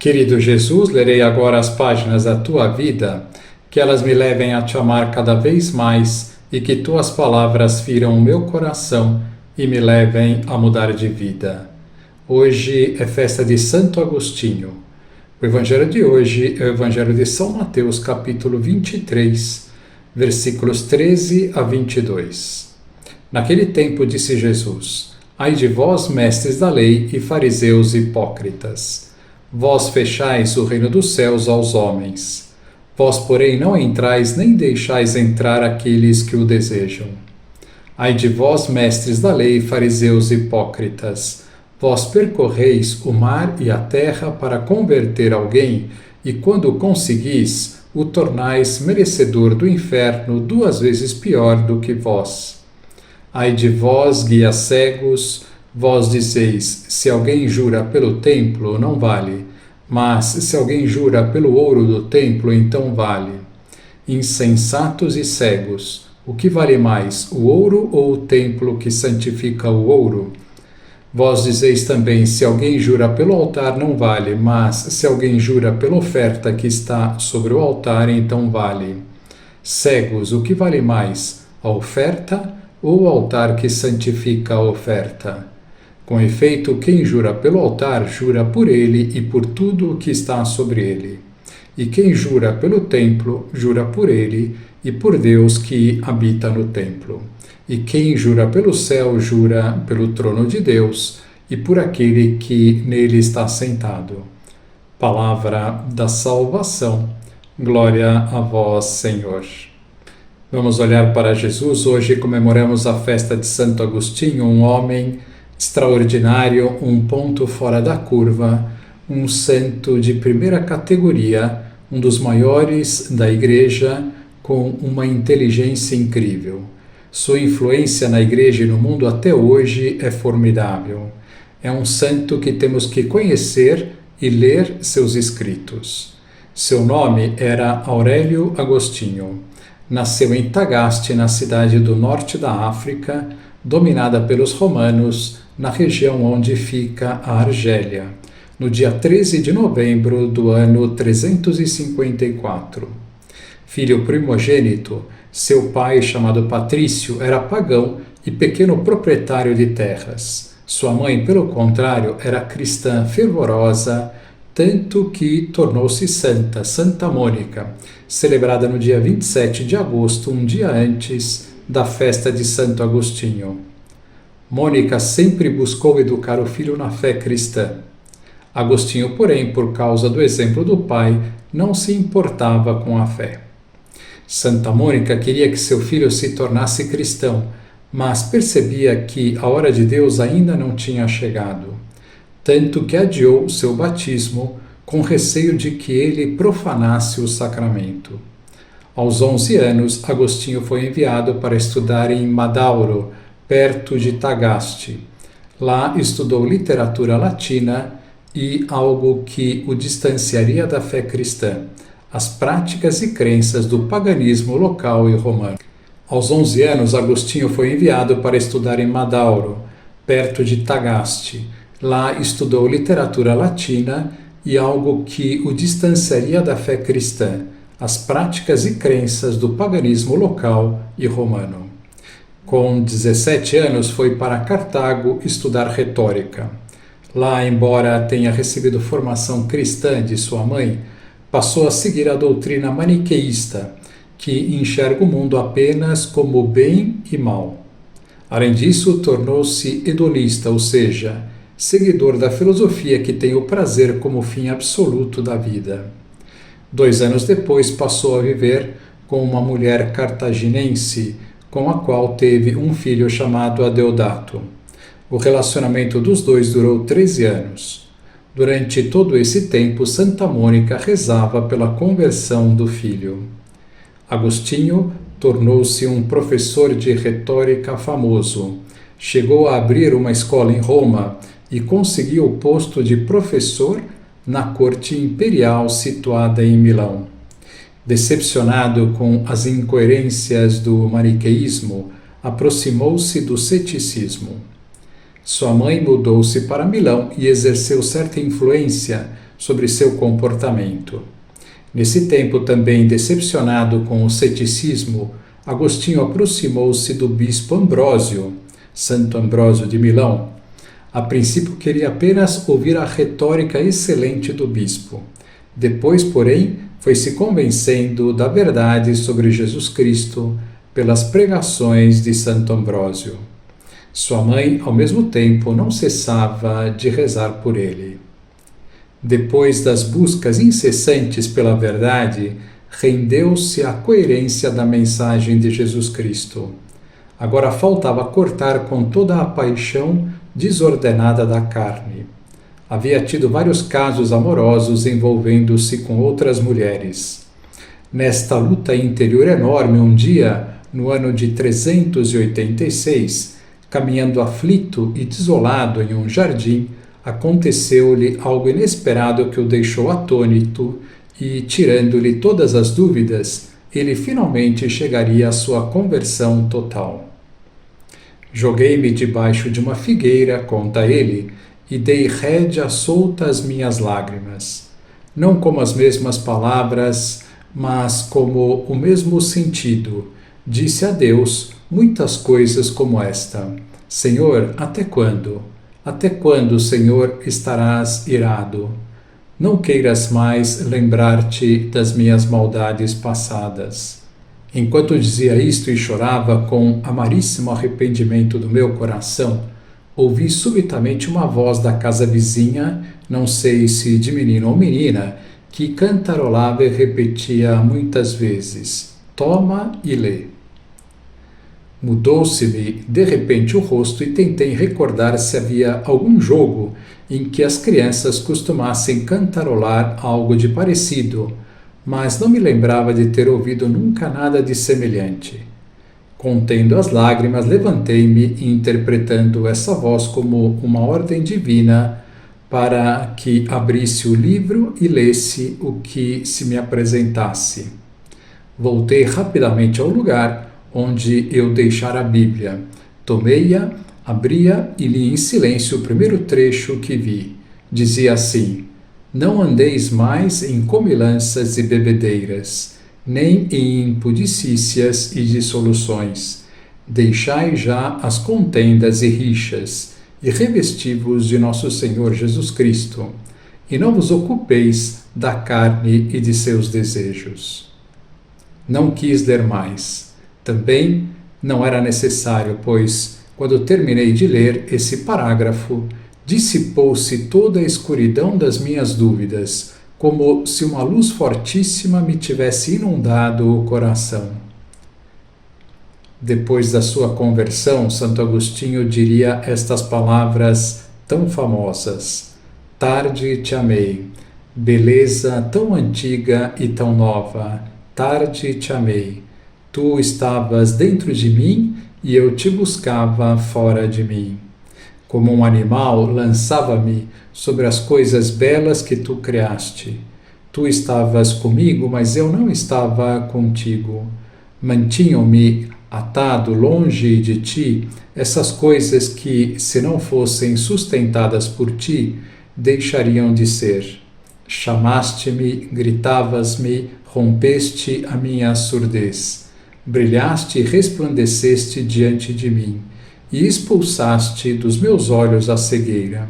Querido Jesus, lerei agora as páginas da tua vida, que elas me levem a te amar cada vez mais e que tuas palavras firam o meu coração e me levem a mudar de vida. Hoje é festa de Santo Agostinho. O evangelho de hoje é o evangelho de São Mateus, capítulo 23, versículos 13 a 22. Naquele tempo disse Jesus: Ai de vós, mestres da lei e fariseus hipócritas! Vós fechais o reino dos céus aos homens. Vós, porém, não entrais nem deixais entrar aqueles que o desejam. Ai de vós, mestres da lei, fariseus hipócritas! Vós percorreis o mar e a terra para converter alguém, e quando o conseguis, o tornais merecedor do inferno 2 vezes pior do que vós. Ai de vós, guias cegos! Vós dizeis: se alguém jura pelo templo, não vale, mas se alguém jura pelo ouro do templo, então vale. Insensatos e cegos, o que vale mais, o ouro ou o templo que santifica o ouro? Vós dizeis também: se alguém jura pelo altar, não vale, mas se alguém jura pela oferta que está sobre o altar, então vale. Cegos, o que vale mais, a oferta ou o altar que santifica a oferta? Com efeito, quem jura pelo altar, jura por ele e por tudo o que está sobre ele. E quem jura pelo templo, jura por ele e por Deus que habita no templo. E quem jura pelo céu, jura pelo trono de Deus e por aquele que nele está sentado. Palavra da salvação. Glória a vós, Senhor. Vamos olhar para Jesus. Hoje comemoramos a festa de Santo Agostinho, um homem extraordinário, um ponto fora da curva, um santo de primeira categoria, um dos maiores da Igreja, com uma inteligência incrível. Sua influência na Igreja e no mundo até hoje é formidável. É um santo que temos que conhecer e ler seus escritos. Seu nome era Aurélio Agostinho. Nasceu em Tagaste, na cidade do norte da África, dominada pelos romanos, na região onde fica a Argélia, no dia 13 de novembro do ano 354. Filho primogênito, seu pai, chamado Patrício, era pagão e pequeno proprietário de terras. Sua mãe, pelo contrário, era cristã fervorosa, tanto que tornou-se santa, Santa Mônica, celebrada no dia 27 de agosto, um dia antes da festa de Santo Agostinho. Mônica sempre buscou educar o filho na fé cristã. Agostinho, porém, por causa do exemplo do pai, não se importava com a fé. Santa Mônica queria que seu filho se tornasse cristão, mas percebia que a hora de Deus ainda não tinha chegado, tanto que adiou seu batismo com receio de que ele profanasse o sacramento. Aos 11 anos, Agostinho foi enviado para estudar em Madauro, perto de Tagaste. Lá estudou literatura latina e algo que o distanciaria da fé cristã, as práticas e crenças do paganismo local e romano. Aos 11 anos, Agostinho foi enviado para estudar em Madauro, perto de Tagaste. Lá estudou literatura latina e algo que o distanciaria da fé cristã, as práticas e crenças do paganismo local e romano. Com 17 anos, foi para Cartago estudar retórica. Lá, embora tenha recebido formação cristã de sua mãe, passou a seguir a doutrina maniqueísta, que enxerga o mundo apenas como bem e mal. Além disso, tornou-se hedonista, ou seja, seguidor da filosofia que tem o prazer como fim absoluto da vida. 2 anos depois, passou a viver com uma mulher cartaginense, com a qual teve um filho chamado Adeodato. O relacionamento dos dois durou 13 anos. Durante todo esse tempo, Santa Mônica rezava pela conversão do filho. Agostinho tornou-se um professor de retórica famoso. Chegou a abrir uma escola em Roma e conseguiu o posto de professor na corte imperial situada em Milão. Decepcionado com as incoerências do maniqueísmo, aproximou-se do ceticismo. Sua mãe mudou-se para Milão e exerceu certa influência sobre seu comportamento. Nesse tempo, também decepcionado com o ceticismo, Agostinho aproximou-se do bispo Ambrósio, Santo Ambrósio de Milão. A princípio queria apenas ouvir a retórica excelente do bispo. Depois, porém, foi se convencendo da verdade sobre Jesus Cristo pelas pregações de Santo Ambrósio. Sua mãe, ao mesmo tempo, não cessava de rezar por ele. Depois das buscas incessantes pela verdade, rendeu-se à coerência da mensagem de Jesus Cristo. Agora faltava cortar com toda a paixão desordenada da carne. Havia tido vários casos amorosos envolvendo-se com outras mulheres. Nesta luta interior enorme, um dia, no ano de 386, caminhando aflito e desolado em um jardim, aconteceu-lhe algo inesperado que o deixou atônito e, tirando-lhe todas as dúvidas, ele finalmente chegaria à sua conversão total. Joguei-me debaixo de uma figueira, conta ele, e dei rédea solta às minhas lágrimas. Não como as mesmas palavras, mas como o mesmo sentido. Disse a Deus muitas coisas como esta: Senhor, até quando? Até quando, Senhor, estarás irado? Não queiras mais lembrar-te das minhas maldades passadas. Enquanto dizia isto e chorava com amaríssimo arrependimento do meu coração, ouvi subitamente uma voz da casa vizinha, não sei se de menino ou menina, que cantarolava e repetia muitas vezes: Toma e lê. Mudou-se-me de repente o rosto e tentei recordar se havia algum jogo em que as crianças costumassem cantarolar algo de parecido, mas não me lembrava de ter ouvido nunca nada de semelhante. Contendo as lágrimas, levantei-me, interpretando essa voz como uma ordem divina para que abrisse o livro e lesse o que se me apresentasse. Voltei rapidamente ao lugar onde eu deixara a Bíblia. Tomei-a, abri-a e li em silêncio o primeiro trecho que vi. Dizia assim: Não andeis mais em comilanças e bebedeiras, nem em impudicícias e dissoluções. Deixai já as contendas e rixas, e revesti-vos de nosso Senhor Jesus Cristo, e não vos ocupeis da carne e de seus desejos. Não quis ler mais. Também não era necessário, pois, quando terminei de ler esse parágrafo, dissipou-se toda a escuridão das minhas dúvidas, como se uma luz fortíssima me tivesse inundado o coração. Depois da sua conversão, Santo Agostinho diria estas palavras tão famosas: Tarde te amei, beleza tão antiga e tão nova, tarde te amei. Tu estavas dentro de mim e eu te buscava fora de mim. Como um animal, lançava-me sobre as coisas belas que tu criaste. Tu estavas comigo, mas eu não estava contigo. Mantinham-me atado longe de ti essas coisas que, se não fossem sustentadas por ti, deixariam de ser. Chamaste-me, gritavas-me, rompeste a minha surdez. Brilhaste e resplandeceste diante de mim, e expulsaste dos meus olhos a cegueira.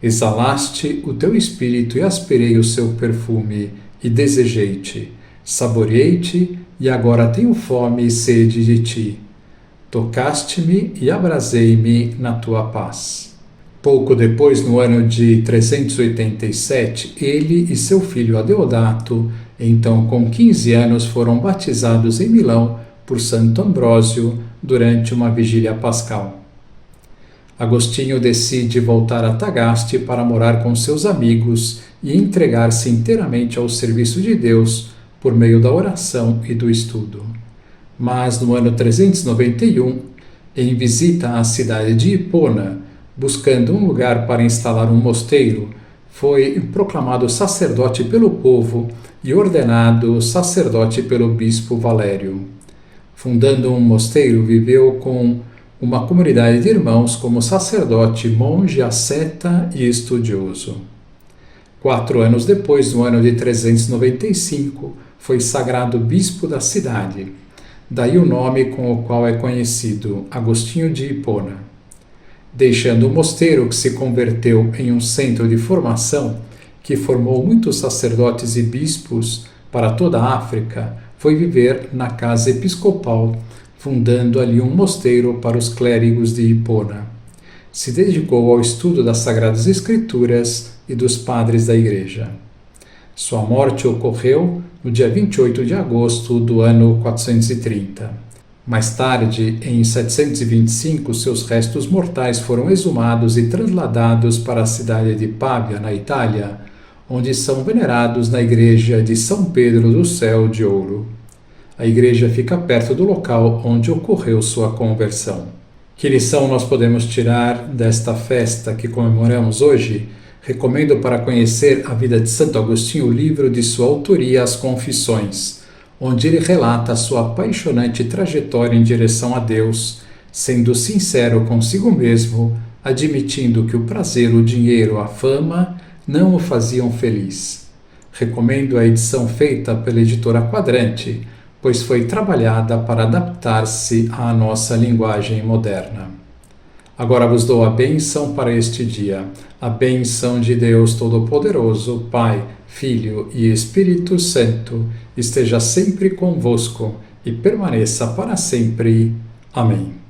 Exalaste o teu espírito e aspirei o seu perfume, e desejei-te. Saboreei-te, e agora tenho fome e sede de ti. Tocaste-me e abrasei-me na tua paz. Pouco depois, no ano de 387, ele e seu filho Adeodato, então com 15 anos, foram batizados em Milão por Santo Ambrósio durante uma vigília pascal. Agostinho decide voltar a Tagaste para morar com seus amigos e entregar-se inteiramente ao serviço de Deus por meio da oração e do estudo. Mas no ano 391, em visita à cidade de Hipona, buscando um lugar para instalar um mosteiro, foi proclamado sacerdote pelo povo e ordenado sacerdote pelo bispo Valério. Fundando um mosteiro, viveu com uma comunidade de irmãos como sacerdote, monge, asceta e estudioso. 4 anos depois, no ano de 395, foi sagrado bispo da cidade. Daí o nome com o qual é conhecido, Agostinho de Hipona. Deixando o mosteiro, que se converteu em um centro de formação, que formou muitos sacerdotes e bispos para toda a África, foi viver na casa episcopal, fundando ali um mosteiro para os clérigos de Hipona. Se dedicou ao estudo das Sagradas Escrituras e dos padres da Igreja. Sua morte ocorreu no dia 28 de agosto do ano 430. Mais tarde, em 725, seus restos mortais foram exumados e transladados para a cidade de Pavia, na Itália, onde são venerados na igreja de São Pedro do Céu de Ouro. A igreja fica perto do local onde ocorreu sua conversão. Que lição nós podemos tirar desta festa que comemoramos hoje? Recomendo para conhecer a vida de Santo Agostinho o livro de sua autoria, As Confissões, onde ele relata a sua apaixonante trajetória em direção a Deus, sendo sincero consigo mesmo, admitindo que o prazer, o dinheiro, a fama não o faziam feliz. Recomendo a edição feita pela editora Quadrante, pois foi trabalhada para adaptar-se à nossa linguagem moderna. Agora vos dou a bênção para este dia. A bênção de Deus Todo-Poderoso, Pai, Filho e Espírito Santo, esteja sempre convosco e permaneça para sempre. Amém.